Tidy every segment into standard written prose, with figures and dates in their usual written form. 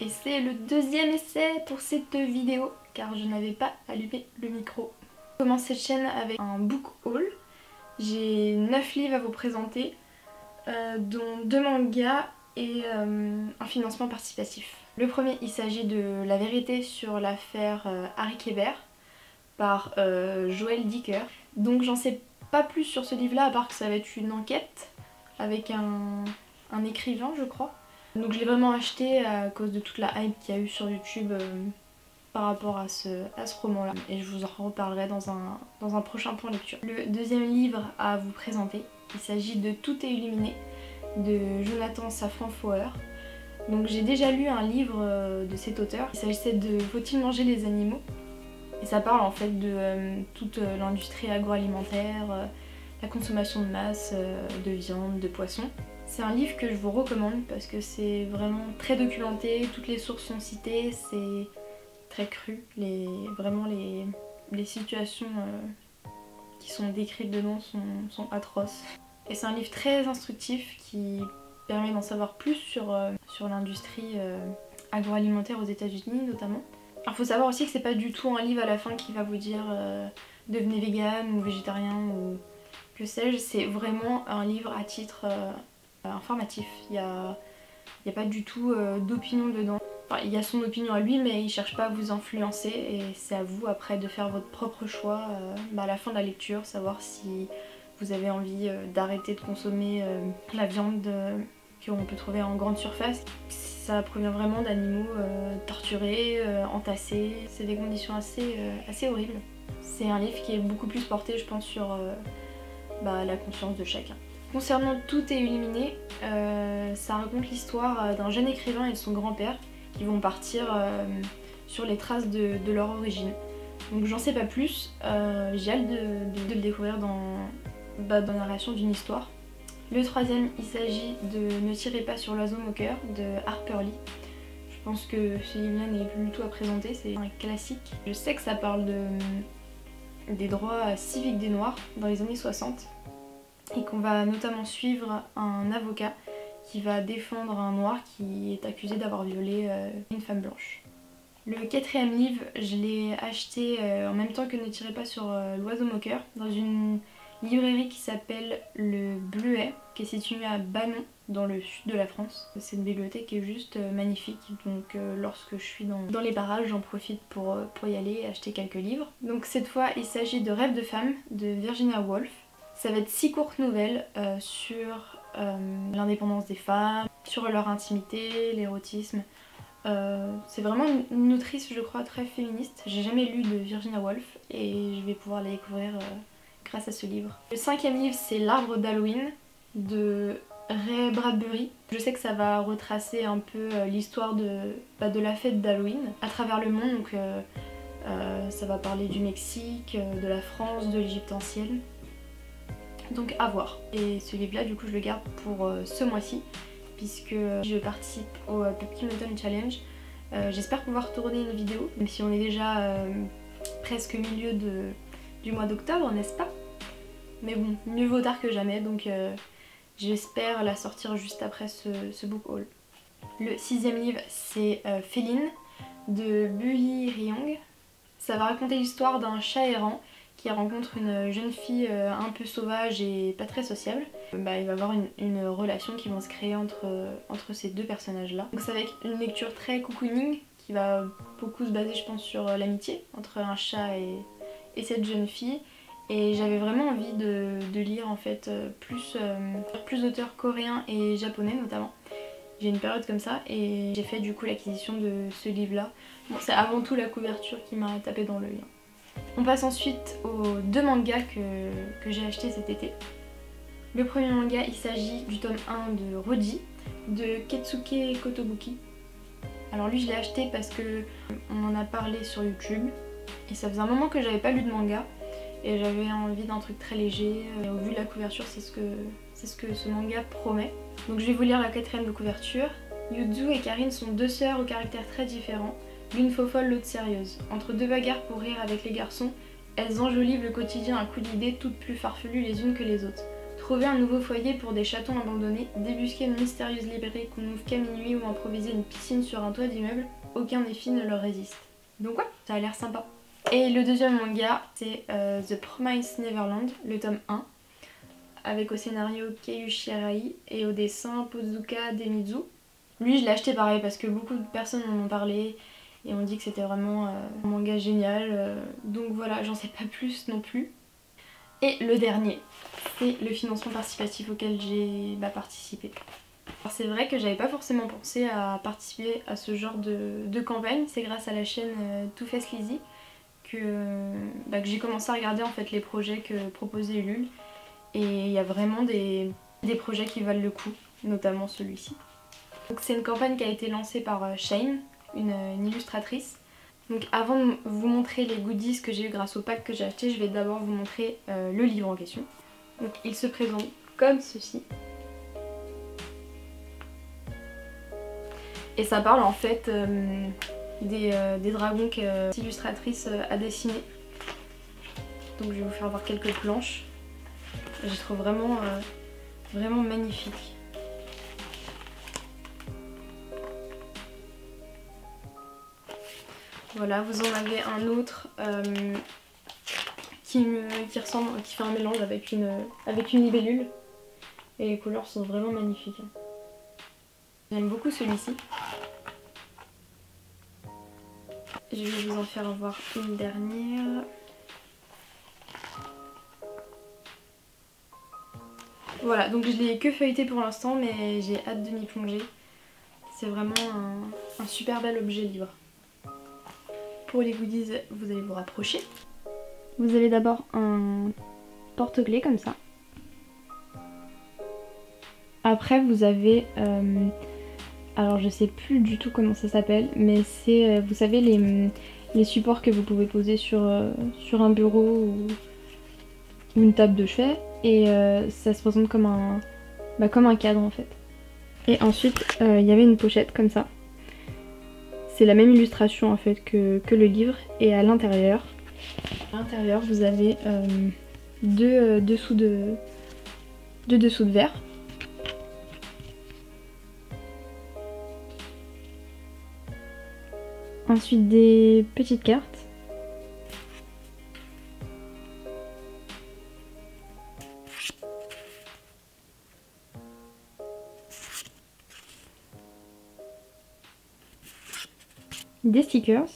et c'est le deuxième essai pour cette vidéo car je n'avais pas allumé le micro. Je commence cette chaîne avec un book haul. J'ai 9 livres à vous présenter, dont 2 mangas et un financement participatif. Le premier, il s'agit de La vérité sur l'affaire Harry Kéber par Joël Dicker. Donc j'en sais pas plus sur ce livre là à part que ça va être une enquête avec un écrivain je crois. Donc je l'ai vraiment acheté à cause de toute la hype qu'il y a eu sur YouTube par rapport à ce roman là. Et je vous en reparlerai dans un prochain point lecture. Le deuxième livre à vous présenter, il s'agit de Tout est illuminé de Jonathan Safran Foer. Donc j'ai déjà lu un livre de cet auteur. Il s'agissait de Faut-il manger les animaux? Et ça parle en fait de toute l'industrie agroalimentaire, la consommation de masse, de viande, de poisson. C'est un livre que je vous recommande parce que c'est vraiment très documenté, toutes les sources sont citées, c'est très cru. Vraiment les situations qui sont décrites dedans sont atroces. Et c'est un livre très instructif qui permet d'en savoir plus sur l'industrie agroalimentaire aux États-Unis notamment. Alors faut savoir aussi que c'est pas du tout un livre à la fin qui va vous dire devenez vegan ou végétarien ou que sais-je, c'est vraiment un livre à titre informatif. Il n'y a pas du tout d'opinion dedans. Enfin, il y a son opinion à lui mais il cherche pas à vous influencer et c'est à vous après de faire votre propre choix à la fin de la lecture, savoir si vous avez envie d'arrêter de consommer la viande qu'on peut trouver en grande surface. Ça provient vraiment d'animaux torturés, entassés. C'est des conditions assez horribles. C'est un livre qui est beaucoup plus porté je pense sur la conscience de chacun. Concernant Tout est illuminé, ça raconte l'histoire d'un jeune écrivain et de son grand-père qui vont partir sur les traces de leur origine. Donc j'en sais pas plus, j'ai hâte de le découvrir dans la narration d'une histoire. Le troisième, il s'agit de Ne tirez pas sur l'oiseau moqueur de Harper Lee. Je pense que ce livre-là n'est plus du tout à présenter, c'est un classique. Je sais que ça parle des droits civiques des Noirs dans les années 60 et qu'on va notamment suivre un avocat qui va défendre un Noir qui est accusé d'avoir violé une femme blanche. Le quatrième livre, je l'ai acheté en même temps que Ne tirez pas sur l'oiseau moqueur dans une librairie qui s'appelle le Bleuet, qui est située à Banon dans le sud de la France. C'est une bibliothèque qui est juste magnifique, donc lorsque je suis dans les parages j'en profite pour y aller et acheter quelques livres. Donc cette fois il s'agit de Rêve de femme de Virginia Woolf. Ça va être 6 courtes nouvelles sur l'indépendance des femmes, sur leur intimité, l'érotisme. C'est vraiment une autrice je crois très féministe. J'ai jamais lu de Virginia Woolf et je vais pouvoir la découvrir grâce à ce livre. Le cinquième livre c'est L'Arbre d'Halloween de Ray Bradbury. Je sais que ça va retracer un peu l'histoire de la fête d'Halloween à travers le monde. Donc ça va parler du Mexique, de la France, de l'Égypte ancienne. Donc à voir. Et ce livre là du coup je le garde pour ce mois-ci puisque je participe au Pumpkin Autumn Challenge. J'espère pouvoir tourner une vidéo même si on est déjà presque milieu du mois d'octobre, n'est-ce pas? Mais bon, mieux vaut tard que jamais, donc j'espère la sortir juste après ce book haul. Le sixième livre, c'est Féline de Buyi Ryong. Ça va raconter l'histoire d'un chat errant qui rencontre une jeune fille un peu sauvage et pas très sociable. Il va y avoir une relation qui va se créer entre ces deux personnages là. Donc ça va être une lecture très cocooning qui va beaucoup se baser je pense sur l'amitié entre un chat et cette jeune fille. Et j'avais vraiment envie de lire en fait plus d'auteurs coréens et japonais notamment. J'ai une période comme ça et j'ai fait du coup l'acquisition de ce livre là. Bon, c'est avant tout la couverture qui m'a tapé dans l'œil. On passe ensuite aux 2 mangas que j'ai achetés cet été. Le premier manga, il s'agit du tome 1 de Roji de Ketsuke Kotobuki. Alors lui je l'ai acheté parce que on en a parlé sur YouTube et ça faisait un moment que j'avais pas lu de manga et j'avais envie d'un truc très léger. Au vu de la couverture c'est ce que ce manga promet. Donc je vais vous lire la 4ème de couverture. Yuzu et Karine sont 2 sœurs au caractère très différent. L'une faux folle, l'autre sérieuse. Entre 2 bagarres pour rire avec les garçons, elles enjolivent le quotidien à coups d'idées toutes plus farfelues les unes que les autres. Trouver un nouveau foyer pour des chatons abandonnés, débusquer une mystérieuse librairie qu'on n'ouvre qu'à minuit ou improviser une piscine sur un toit d'immeuble, aucun défi ne leur résiste. Donc ouais, ça a l'air sympa. Et le deuxième manga, c'est The Promised Neverland, le tome 1, avec au scénario Keiichi Shirai et au dessin Pozuka Demizu. Lui, je l'ai acheté pareil parce que beaucoup de personnes en ont parlé et ont dit que c'était vraiment un manga génial. Donc voilà, j'en sais pas plus non plus. Et le dernier, c'est le financement participatif auquel j'ai participé. C'est vrai que j'avais pas forcément pensé à participer à ce genre de campagne. C'est grâce à la chaîne Too Fast Lizzy que j'ai commencé à regarder en fait les projets que proposait Ulule. Et il y a vraiment des projets qui valent le coup, notamment celui-ci. C'est une campagne qui a été lancée par Shane, une illustratrice. Donc avant de vous montrer les goodies que j'ai eu grâce au pack que j'ai acheté, je vais d'abord vous montrer le livre en question. Donc il se présente comme ceci. Et ça parle en fait des dragons que l'illustratrice a dessinés. Donc je vais vous faire voir quelques planches. Je les trouve vraiment, vraiment magnifiques. Voilà, vous en avez un autre qui fait un mélange avec une libellule. Et les couleurs sont vraiment magnifiques. J'aime beaucoup celui-ci. Je vais vous en faire voir une dernière. Voilà, donc je l'ai que feuilleté pour l'instant, mais j'ai hâte de m'y plonger. C'est vraiment un super bel objet livre. Pour les goodies, vous allez vous rapprocher. Vous avez d'abord un porte-clés comme ça. Après vous avez, alors je sais plus du tout comment ça s'appelle, mais c'est, vous savez, les supports que vous pouvez poser sur un bureau ou une table de chevet. Et ça se présente comme un cadre en fait. Et ensuite il y avait une pochette comme ça. C'est la même illustration en fait que le livre. Et à l'intérieur vous avez deux dessous de verre. Ensuite des petites cartes. Des stickers.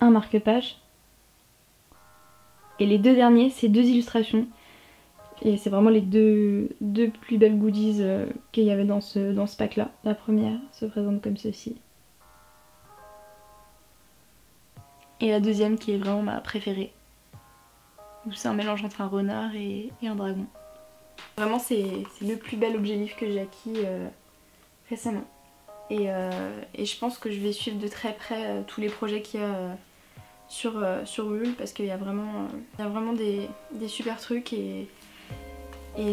Un marque-page. Et les deux derniers, c'est deux illustrations. Et c'est vraiment les deux plus belles goodies qu'il y avait dans ce pack là. La première se présente comme ceci. Et la deuxième qui est vraiment ma préférée. C'est un mélange entre un renard et un dragon. Vraiment c'est le plus bel objet livre que j'ai acquis récemment. Et je pense que je vais suivre de très près tous les projets qu'il y a sur Ulule parce qu'il y a vraiment des super trucs et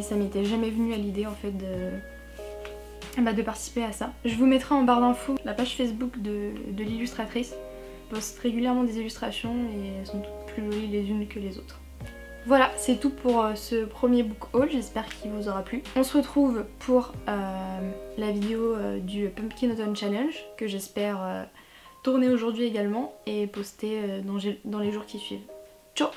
ça m'était jamais venu à l'idée en fait de participer à ça. Je vous mettrai en barre d'infos la page Facebook de l'illustratrice. Elle poste régulièrement des illustrations et elles sont toutes plus jolies les unes que les autres. Voilà, c'est tout pour ce premier book haul, j'espère qu'il vous aura plu. On se retrouve pour la vidéo du Pumpkin Autumn Challenge, que j'espère tourner aujourd'hui également et poster dans les jours qui suivent. Ciao!